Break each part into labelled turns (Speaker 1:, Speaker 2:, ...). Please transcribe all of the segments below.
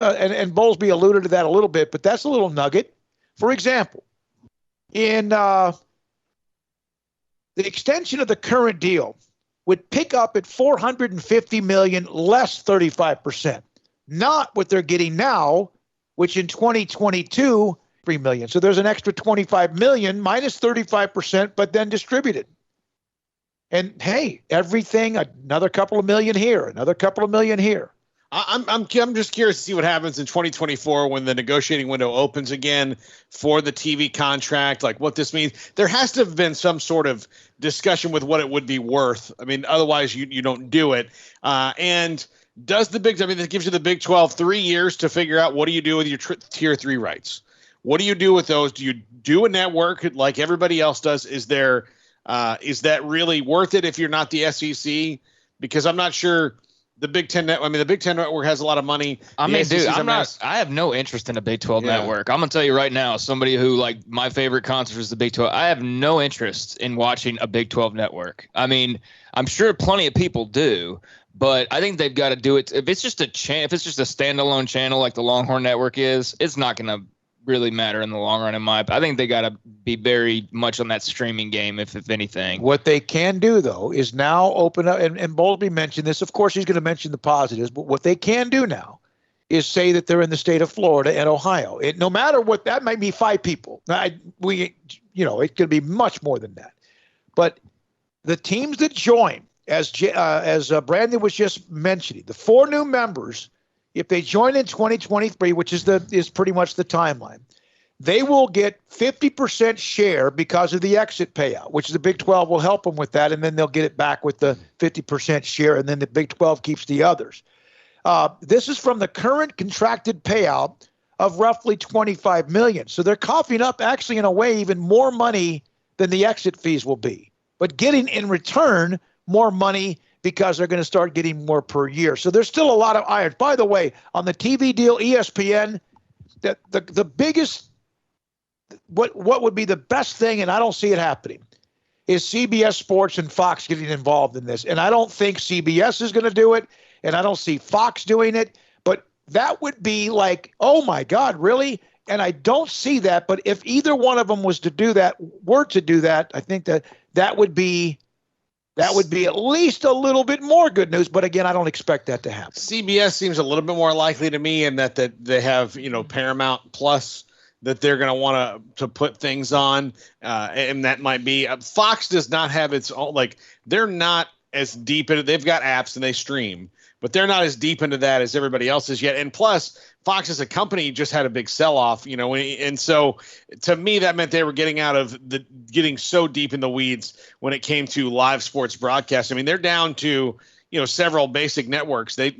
Speaker 1: and Bowlesby alluded to that a little bit, but that's a little nugget. For example, in the extension of the current deal would pick up at $450 million less 35%, not what they're getting now, which in 2022, $3 million. So there's an extra $25 million minus 35%, but then distributed. And hey, everything, another couple of million here, another couple of million here.
Speaker 2: I'm just curious to see what happens in 2024 when the negotiating window opens again for the TV contract, like what this means. There has to have been some sort of discussion with what it would be worth. I mean, otherwise you don't do it. And does the Big, I mean, that gives you the Big 12 3 years to figure out what do you do with your tier 3 rights? What do you do with those? Do you do a network like everybody else does? Is that really worth it if you're not the SEC? Because I'm not sure. The Big Ten network. I mean, the Big Ten network has a lot of money.
Speaker 3: I mean, dude, I have no interest in a Big 12 network. I'm gonna tell you right now, somebody who like my favorite concert is the Big 12. I have no interest in watching a Big 12 network. I mean, I'm sure plenty of people do, but I think they've got to do it. If it's just a standalone channel like the Longhorn Network is, it's not gonna really matter in the long run. I think they got to be very much on that streaming game, if anything.
Speaker 1: What they can do, though, is now open up, and Bowlesby mentioned this. Of course, he's going to mention the positives, but what they can do now is say that they're in the state of Florida and Ohio. No matter what, that might be 5 people. It could be much more than that. But the teams that join, as Brandon was just mentioning, the 4 new members, if they join in 2023, which is pretty much the timeline, they will get 50% share because of the exit payout, which the Big 12 will help them with that, and then they'll get it back with the 50% share, and then the Big 12 keeps the others. This is from the current contracted payout of roughly $25 million. So they're coughing up, actually, in a way, even more money than the exit fees will be, but getting in return more money because they're going to start getting more per year. So there's still a lot of irons. By the way, on the TV deal, ESPN, the biggest, what would be the best thing, and I don't see it happening, is CBS Sports and Fox getting involved in this. And I don't think CBS is going to do it, and I don't see Fox doing it. But that would be like, oh my God, really? And I don't see that. But if either one of them were to do that, I think that would be at least a little bit more good news. But again, I don't expect that to happen.
Speaker 2: CBS seems a little bit more likely to me in that they have, Paramount Plus that they're going to want to put things on. And that might be Fox does not have its own, like they're not as deep into, they've got apps and they stream, but they're not as deep into that as everybody else is yet. And plus Fox as a company just had a big sell-off, and so to me that meant they were getting so deep in the weeds when it came to live sports broadcast. I mean, they're down to, several basic networks. They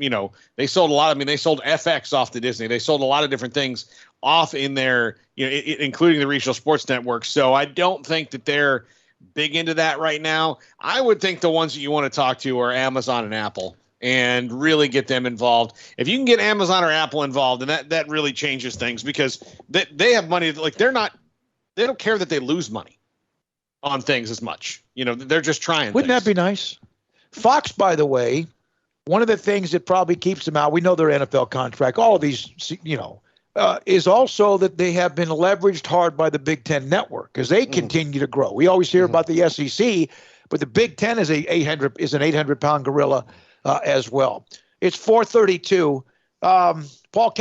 Speaker 2: sold a lot. I mean, they sold FX off to Disney. They sold a lot of different things off in their, including the regional sports networks. So I don't think that they're big into that right now. I would think the ones that you want to talk to are Amazon and Apple, and really get them involved. If you can get Amazon or Apple involved, and that really changes things, because they have money. Like they don't care that they lose money on things as much. They're just trying.
Speaker 1: Wouldn't that be nice? Fox, by the way, one of the things that probably keeps them out, we know their NFL contract, all of these, is also that they have been leveraged hard by the Big Ten network as they continue to grow. We always hear about the SEC, but the Big Ten is an 800-pound gorilla as well. It's 4:32. Paul